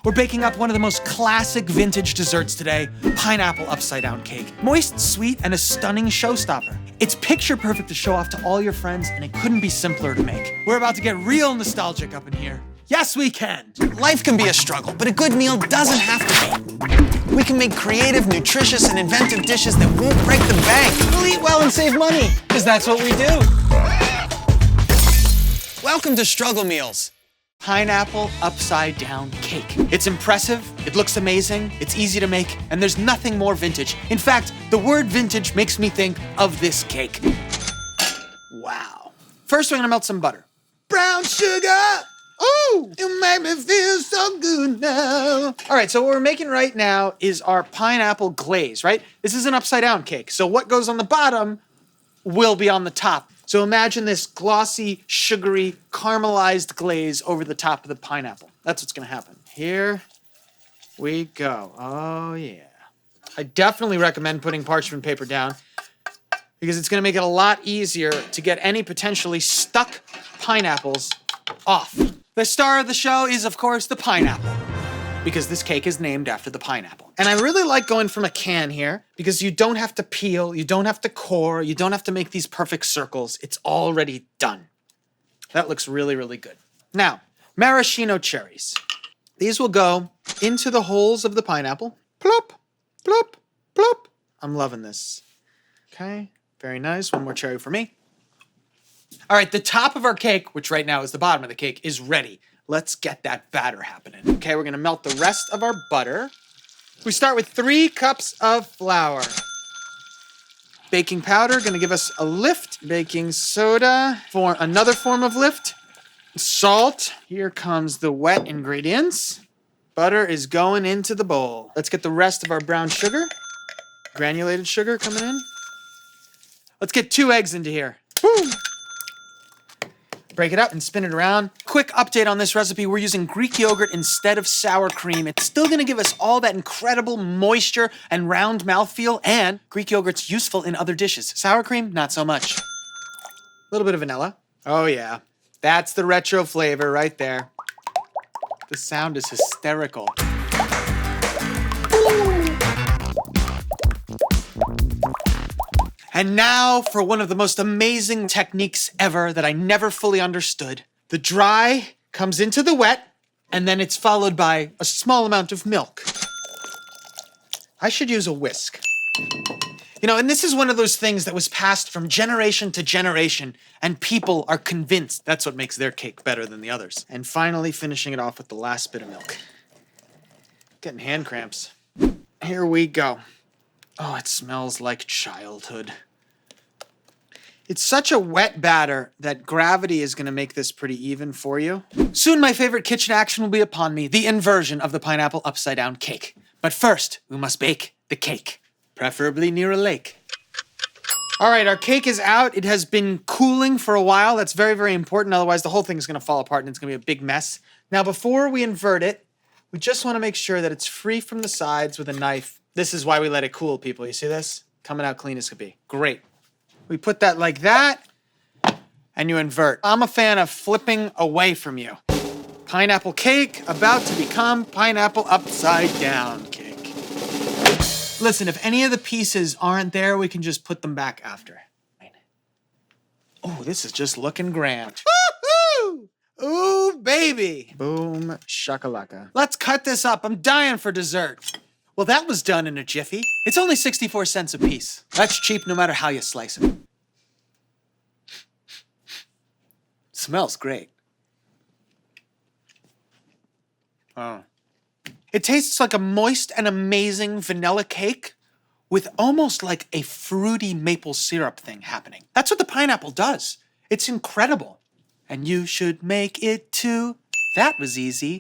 We're baking up one of the most classic vintage desserts today, pineapple upside down cake. Moist, sweet, and a stunning showstopper. It's picture perfect to show off to all your friends, and it couldn't be simpler to make. We're about to get real nostalgic up in here. Yes, we can. Life can be a struggle, but a good meal doesn't have to be. We can make creative, nutritious, and inventive dishes that won't break the bank. We'll eat well and save money, because that's what we do. Welcome to Struggle Meals. Pineapple upside down cake. It's impressive, it looks amazing, it's easy to make, and there's nothing more vintage. In fact, the word vintage makes me think of this cake. Wow. First, we're gonna melt some butter. Brown sugar! Ooh, you make me feel so good now. All right, so what we're making right now is our pineapple glaze, right? This is an upside down cake, so what goes on the bottom will be on the top. So imagine this glossy, sugary, caramelized glaze over the top of the pineapple. That's what's gonna happen. Here we go. Oh yeah. I definitely recommend putting parchment paper down because it's gonna make it a lot easier to get any potentially stuck pineapples off. The star of the show is, of course, the pineapple, because this cake is named after the pineapple. And I really like going from a can here because you don't have to peel, you don't have to core, you don't have to make these perfect circles. It's already done. That looks really, really good. Now, maraschino cherries. These will go into the holes of the pineapple. Plop, plop, plop. I'm loving this. Okay, very nice. One more cherry for me. All right, the top of our cake, which right now is the bottom of the cake, is ready. Let's get that batter happening. Okay, we're gonna melt the rest of our butter. We start with 3 cups of flour. Baking powder, gonna give us a lift. Baking soda for another form of lift. Salt, here comes the wet ingredients. Butter is going into the bowl. Let's get the rest of our brown sugar. Granulated sugar coming in. Let's get 2 eggs into here. Woo! Break it up and spin it around. Quick update on this recipe. We're using Greek yogurt instead of sour cream. It's still gonna give us all that incredible moisture and round mouthfeel, and Greek yogurt's useful in other dishes. Sour cream, not so much. A little bit of vanilla. Oh yeah, that's the retro flavor right there. The sound is hysterical. And now for one of the most amazing techniques ever that I never fully understood. The dry comes into the wet, and then it's followed by a small amount of milk. I should use a whisk. You know, and this is one of those things that was passed from generation to generation, and people are convinced that's what makes their cake better than the others. And finally finishing it off with the last bit of milk. Getting hand cramps. Here we go. Oh, it smells like childhood. It's such a wet batter that gravity is gonna make this pretty even for you. Soon my favorite kitchen action will be upon me, the inversion of the pineapple upside down cake. But first, we must bake the cake, preferably near a lake. All right, our cake is out. It has been cooling for a while. That's very, very important. Otherwise, the whole thing is gonna fall apart and it's gonna be a big mess. Now, before we invert it, we just wanna make sure that it's free from the sides with a knife. This is why we let it cool, people. You see this? Coming out clean as could be. Great. We put that like that, and you invert. I'm a fan of flipping away from you. Pineapple cake about to become pineapple upside down cake. Listen, if any of the pieces aren't there, we can just put them back after. Oh, this is just looking grand. Woo-hoo! Ooh, baby. Boom, shakalaka. Let's cut this up. I'm dying for dessert. Well, that was done in a jiffy. It's only 64 cents a piece. That's cheap no matter how you slice it. Smells great. Oh. It tastes like a moist and amazing vanilla cake with almost like a fruity maple syrup thing happening. That's what the pineapple does. It's incredible. And you should make it too. That was easy.